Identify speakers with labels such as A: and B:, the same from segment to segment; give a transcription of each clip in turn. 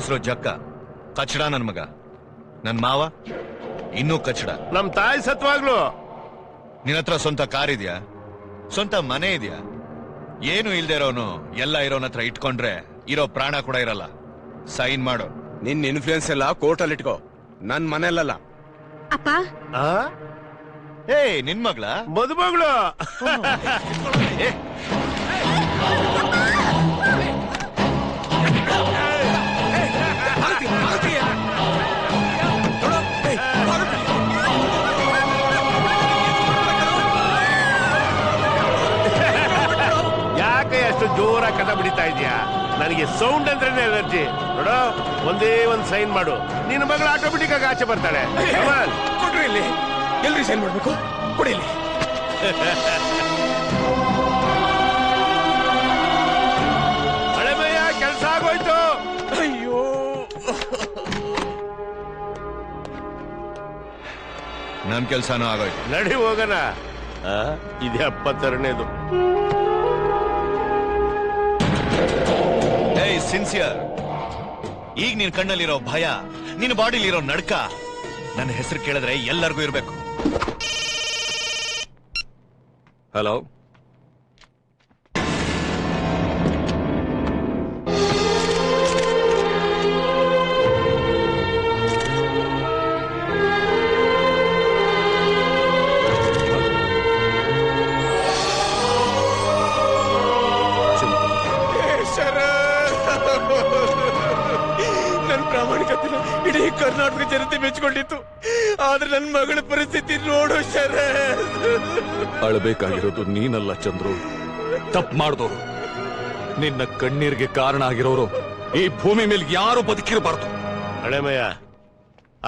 A: ಹೆಸರು ಜಕ್ಕ, ಕಚಡ ನನ್ ಮಗ. ನನ್ ಮಾವ ಇನ್ನೂ ಕಚಡ.
B: ನಮ್ ತಾಯಿ ಸತ್ವಾಗ್ಲು.
A: ನಿನ್ನ ಹತ್ರ ಸ್ವಂತ ಕಾರ್ ಇದೆಯಾ? ಸ್ವಂತ ಮನೆ ಇದೆಯಾ? ಏನು ಇಲ್ದೇ ಇರೋನು ಎಲ್ಲ ಇರೋನ ಹತ್ರ ಇಟ್ಕೊಂಡ್ರೆ ಇರೋ ಪ್ರಾಣ ಕೂಡ ಇರಲ್ಲ. ಸೈನ್ ಮಾಡು.
C: ನಿನ್ ಇನ್ಫ್ಲೂಯೆನ್ಸ್ ಎಲ್ಲ ಕೋರ್ಟಲ್ಲಿ ಇಟ್ಕೋ, ನನ್ ಮನೆಯಲ್ಲ.
D: ಅಪ್ಪ
A: ಏ ನಿನ್ ಮಗ್ಳ
B: ಮದುಮಗಳು. ಯಾಕೆ ಅಷ್ಟು ಜೋರಾಗಿ ಕಥ ಬಿಡಿತಾ ಇದೀಯಾ? ನನಗೆ ಸೌಂಡ್ ಅಂದ್ರೇನೆ ಎಲರ್ಜಿ. ನೋಡೋ, ಒಂದೇ ಒಂದ್ ಸೈನ್ ಮಾಡು, ನಿನ್ನ ಮಗಳು ಆಟೋಮೆಟಿಕ್ ಆಗಿ ಆಚೆ ಬರ್ತಾಳೆ.
C: ಕೊಡ್ರಿ ಇಲ್ಲಿ, ಎಲ್ರಿ ಸೈನ್ ಮಾಡ್ಬೇಕು? ಕೊಡಿ ಇಲ್ಲಿ.
B: ಹಳೆಮಯ್ಯ, ಕೆಲ್ಸ ಆಗೋಯ್ತು.
C: ಅಯ್ಯೋ,
A: ನನ್ ಕೆಲ್ಸನೂ ಆಗೋಯ್ತು.
B: ನಡಿ ಹೋಗೋಣ. ಇದು 72ನೇದು.
A: ಏಯ್ ಸಿನ್ಸಿಯರ್, ಈಗ ನಿನ್ ಕಣ್ಣಲ್ಲಿರೋ ಭಯ, ನಿನ್ನ ಬಾಡಿಲಿರೋ ನಡ್ಕ ನನ್ನ ಹೆಸರು ಕೇಳಿದ್ರೆ ಎಲ್ಲರಿಗೂ ಇರ್ಬೇಕು.
C: ಹಲೋ, ನನ್ ಪ್ರಾಮಾಣಿಕತೆನ ಇಡೀ ಕರ್ನಾಟಕ ಜನತೆ ಮೆಚ್ಕೊಂಡಿತ್ತು. ಆದ್ರೆ ನನ್ ಮಗಳ ಪರಿಸ್ಥಿತಿ ನೋಡು ಶರತ್.
E: ಅಳಬೇಕಾಗಿರೋದು ನೀನಲ್ಲ ಚಂದ್ರು, ತಪ್ಪು ಮಾಡಿದವರು. ನಿನ್ನ ಕಣ್ಣೀರಿಗೆ ಕಾರಣ ಆಗಿರೋರು ಈ ಭೂಮಿ ಮೇಲೆ ಯಾರು ಬದುಕಿರಬಾರ್ದು.
B: ಹಳೆಮಯ್ಯ,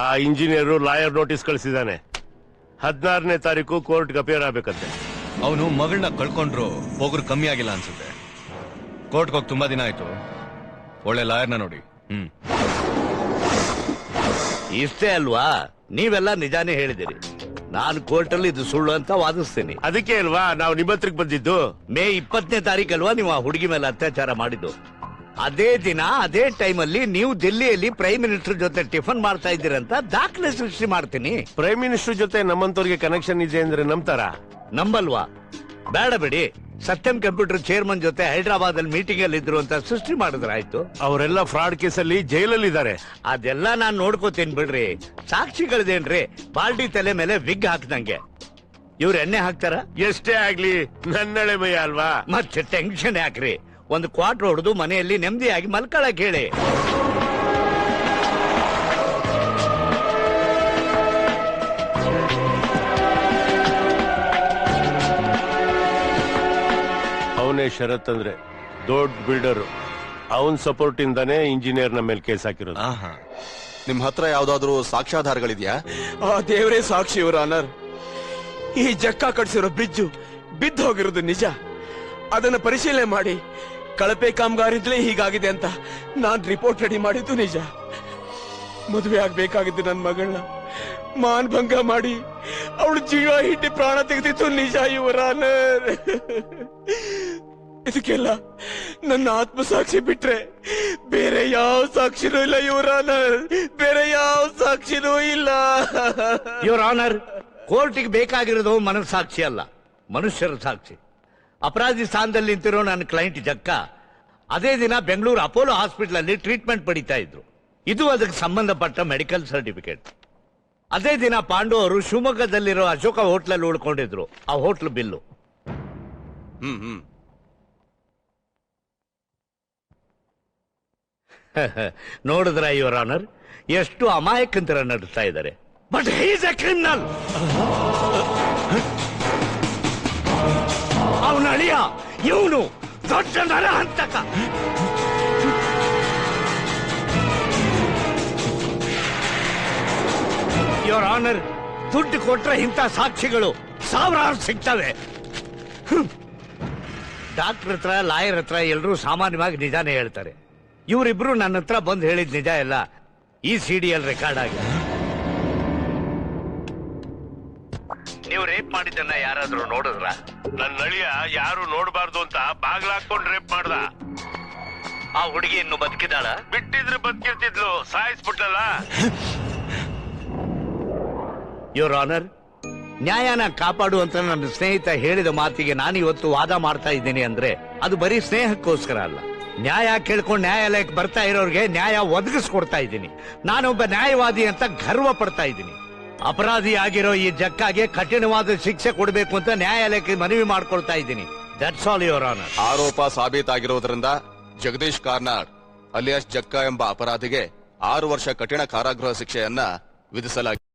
B: ಆ ಇಂಜಿನಿಯರ್ ಲಾಯರ್ ನೋಟಿಸ್ ಕಳಿಸಿದಾನೆ. 16ನೇ ತಾರೀಕು ಕೋರ್ಟ್ಗೆ ಅಪಿಯರ್ ಆಗ್ಬೇಕಂತೆ.
A: ಅವನು ಮಗಳನ್ನ ಕಳ್ಕೊಂಡ್ರು ಹೋಗ್ರು ಕಮ್ಮಿ ಆಗಿಲ್ಲ ಅನ್ಸುತ್ತೆ. ಕೋರ್ಟ್ಗೆ ಹೋಗಿ ತುಂಬಾ ದಿನ ಆಯ್ತು. ಒಳ್ಳೆ ಲಾಯರ್ನ ನೋಡಿ.
F: ಇಷ್ಟೇ ಅಲ್ವಾ, ನೀವೆಲ್ಲ ನಿಜಾನೇ ಹೇಳಿದಿರಿ. ನಾನು ಕೋರ್ಟಲ್ಲಿ ಇದು ಸುಳ್ಳು ಅಂತ ವಾದಿಸ್ತೀನಿ.
B: ಅದಕ್ಕೆ ಅಲ್ವಾ ನಾವು ನಿಮ್ಮ ಹತ್ರಕ್ಕೆ ಬಂದಿದ್ದು.
F: ಮೇ 20ನೇ ತಾರೀಕಲ್ವಾ ನೀವು ಆ ಹುಡುಗಿ ಮೇಲೆ ಅತ್ಯಾಚಾರ ಮಾಡಿದ್ದು. ಅದೇ ದಿನ ಅದೇ ಟೈಮಲ್ಲಿ ನೀವು ದಿಲ್ಲಿಯಲ್ಲಿ ಪ್ರೈಮ್ ಮಿನಿಸ್ಟರ್ ಜೊತೆ ಟಿಫನ್ ಮಾಡ್ತಾ ಇದ್ದೀರಂತ ದಾಖಲೆ ಸೃಷ್ಟಿ ಮಾಡ್ತೀನಿ.
B: ಪ್ರೈಮ್ ಮಿನಿಸ್ಟರ್ ಜೊತೆ ನಮ್ಮಂತವ್ರಿಗೆ ಕನೆಕ್ಷನ್ ಇದೆ ಅಂದ್ರೆ ನಂಬ್ತಾರ?
F: ನಂಬಲ್ವಾ? ಬೇಡ ಬಿಡಿ. ಸತ್ಯಂ ಕಂಪ್ಯೂಟರ್ ಚೇರ್ಮನ್ ಜೊತೆ ಹೈದರಾಬಾದ್ ಅಲ್ಲಿ ಮೀಟಿಂಗ್ ಅಲ್ಲಿ ಇದ್ರು ಅಂತ ಸೃಷ್ಟಿ ಮಾಡಿದ್ರಾಯ್ತು.
B: ಅವರೆಲ್ಲ ಫ್ರಾಡ್ ಕೇಸಲ್ಲಿ ಜೈಲಲ್ಲಿ ಇದ್ದಾರೆ.
F: ಅದೆಲ್ಲ ನಾನ್ ನೋಡ್ಕೋತೀನಿ ಬಿಡ್ರಿ. ಸಾಕ್ಷಿಗಳಿದೇನ್ರಿ? ಪಾರ್ಟಿ ತಲೆ ಮೇಲೆ ವಿಗ್ ಹಾಕ್ದಂಗೆ. ಇವ್ರು ಎಣ್ಣೆ ಹಾಕ್ತಾರ?
B: ಎಷ್ಟೇ ಆಗ್ಲಿ ನನ್ನಳೆ ಮೈ ಅಲ್ವಾ.
F: ಮತ್ತೆ ಟೆನ್ಷನ್ ಯಾಕ್ರಿ? ಒಂದು ಕ್ವಾರ್ಟರ್ ಹೊಡೆದು ಮನೆಯಲ್ಲಿ ನೆಮ್ಮದಿಯಾಗಿ ಮಲ್ಕೊಳಕ್ ಹೇಳಿ.
B: ಅವನೇ ಶರತ್ ಅಂದ್ರೆ ದೊಡ್ಡ ಬಿಲ್ಡರ್. ಅವನ್ ಸಪೋರ್ಟ್ ಇಂದಾನೆ ಇಂಜಿನಿಯರ್ ನ ಮೇಲೆ ಕೇಸ್ ಹಾಕಿರೋದು.
G: ನಿಮ್ ಹತ್ರ ಯಾವ್ದಾದ್ರು ಸಾಕ್ಷ್ಯಾಧಾರಗಳಿದ್ಯಾ?
C: ಆ ದೇವರೇ ಸಾಕ್ಷಿ ಇವರ ಆನರ್. ಈ ಜಕ್ಕ ಕಟ್ಸಿರೋ ಬ್ರಿಡ್ಜು ಬಿದ್ದು ಹೋಗಿರೋದು ನಿಜ. ಅದನ್ನ ಪರಿಶೀಲನೆ ಮಾಡಿ ಕಳಪೆ ಕಾಮಗಾರಿಂದಲೇ ಹೀಗಾಗಿದೆ ಅಂತ ನಾನ್ ರಿಪೋರ್ಟ್ ರೆಡಿ ಮಾಡಿದ್ದು ನಿಜ. ಮದುವೆ ಆಗ್ಬೇಕಾಗಿದ್ದು ನನ್ನ ಮಗಳನ್ನ ಮಾನಭಂಗ ಮಾಡಿ ಅವಳು ಜೀವ ಹಿಟ್ಟಿ ಪ್ರಾಣ ತೆಗೆದಿತ್ತು ನಿಜ ಇವರ ಆನರ್. ಇದಕ್ಕೆಲ್ಲ ನನ್ನ ಆತ್ಮಸಾಕ್ಷಿ ಬಿಟ್ರೆ ಬೇರೆ ಯಾವ ಸಾಕ್ಷಿನೂ ಇಲ್ಲ ಇವರ ಆನರ್. ಬೇರೆ ಯಾವ ಸಾಕ್ಷಿನೂ ಇಲ್ಲ.
F: ಯುವರ್ ಆನರ್, ಕೋರ್ಟಿಗೆ ಬೇಕಾಗಿರೋದು ಮನಸ್ಸಾಕ್ಷಿ ಅಲ್ಲ, ಮನುಷ್ಯರ ಸಾಕ್ಷಿ. ಅಪರಾಧಿ ಸ್ಥಾನದಲ್ಲಿ ನಿಂತಿರೋ ನನ್ನ ಕ್ಲೈಂಟ್ ಜಕ್ಕ ಅದೇ ದಿನ ಬೆಂಗಳೂರು ಅಪೋಲೋ ಹಾಸ್ಪಿಟಲ್ ಅಲ್ಲಿ ಟ್ರೀಟ್ಮೆಂಟ್ ಪಡಿತಾ ಇದ್ರು. ಇದು ಅದಕ್ಕೆ ಸಂಬಂಧಪಟ್ಟ ಮೆಡಿಕಲ್ ಸರ್ಟಿಫಿಕೇಟ್. ಅದೇ ದಿನ ಪಾಂಡು ಅವರು ಶಿವಮೊಗ್ಗದಲ್ಲಿರೋ ಅಶೋಕ ಹೋಟ್ಲಲ್ಲಿ ಉಳ್ಕೊಂಡಿದ್ರು. ಆ ಹೋಟ್ಲ್ ಬಿಲ್ಲು. ನೋಡಿದ್ರ ಯುವರ್ ಆನರ್, ಎಷ್ಟು ಅಮಾಯಕಂತರ ನಡೆಸ್ತಾ ಇದ್ದಾರೆ. But he is A criminal. ಅವನ ಅಳಿಯ ಇವನು ದೊಡ್ಡ ನರಹಂತಕ. ಯುವರ್ ಆನರ್, ದುಡ್ಡು ಕೊಟ್ರೆ ಇಂಥ ಸಾಕ್ಷಿಗಳು ಸಾವಿರಾರು ಸಿಗ್ತವೆ. ಡಾಕ್ಟರ್ ಹತ್ರ, ಲಾಯರ್ ಹತ್ರ ಎಲ್ಲರೂ ಸಾಮಾನ್ಯವಾಗಿ ನಿಜಾನೇ ಹೇಳ್ತಾರೆ. ಇವರಿಬ್ರು ನನ್ನ ಹತ್ರ ಬಂದು ಹೇಳಿದ ನಿಜ ಎಲ್ಲ ಈ ಸಿಡಿಯಲ್ಲಿ ರೆಕಾರ್ಡ್ ಆಗಿದೆ. ನೀವು ರೇಪ್ ಮಾಡಿದ್ದನ್ನ ಯಾರಾದ್ರೂ ನೋಡಿದ್ರ?
B: ನನ್ನ ಅಳಿಯ ಯಾರು ನೋಡಬಾರ್ದು ಅಂತ ಬಾಗ್ಲಾಕೊಂಡು ರೇಪ್ ಮಾಡ್ದ.
F: ಆ ಹುಡುಗಿ ಇನ್ನು ಬದುಕಿದಾಳ?
B: ಬಿಟ್ಟಿದ್ರೆ ಬದುಕಿರ್ತಿದ್ಲು, ಸಾಯಿಸ್ಬಿಟ್ಲಲ್ಲ.
F: ಯುವರ್ ಆನರ್, ನ್ಯಾಯನ ಕಾಪಾಡು ಅಂತ ನನ್ನ ಸ್ನೇಹಿತ ಹೇಳಿದ ಮಾತಿಗೆ ನಾನು ಇವತ್ತು ವಾದ ಮಾಡ್ತಾ ಇದ್ದೀನಿ ಅಂದ್ರೆ ಅದು ಬರೀ ಸ್ನೇಹಕ್ಕೋಸ್ಕರ ಅಲ್ಲ. ನ್ಯಾಯ ಕೇಳ್ಕೊಂಡು ನ್ಯಾಯಾಲಯಕ್ಕೆ ಬರ್ತಾ ಇರೋರಿಗೆ ನ್ಯಾಯ ಒದಗಿಸ್ಕೊಡ್ತಾ ಇದ್ದೀನಿ. ನಾನೊಬ್ಬ ನ್ಯಾಯವಾದಿ ಅಂತ ಗರ್ವ ಪಡ್ತಾ ಇದ್ದೀನಿ. ಅಪರಾಧಿ ಆಗಿರೋ ಈ ಜಕ್ಕಾಗೆ ಕಠಿಣವಾದ ಶಿಕ್ಷೆ ಕೊಡಬೇಕು ಅಂತ ನ್ಯಾಯಾಲಯಕ್ಕೆ ಮನವಿ ಮಾಡ್ಕೊಳ್ತಾ ಇದ್ದೀನಿ. That's all your honour.
G: ಆರೋಪ ಸಾಬೀತಾಗಿರುವುದರಿಂದ ಜಗದೀಶ್ ಕಾರ್ನಾಡ್ ಅಲಿಯಾಸ್ ಜಕ್ಕ ಎಂಬ ಅಪರಾಧಿಗೆ 6 ವರ್ಷ ಕಠಿಣ ಕಾರಾಗೃಹ ಶಿಕ್ಷೆಯನ್ನ ವಿಧಿಸಲಾಗಿದೆ.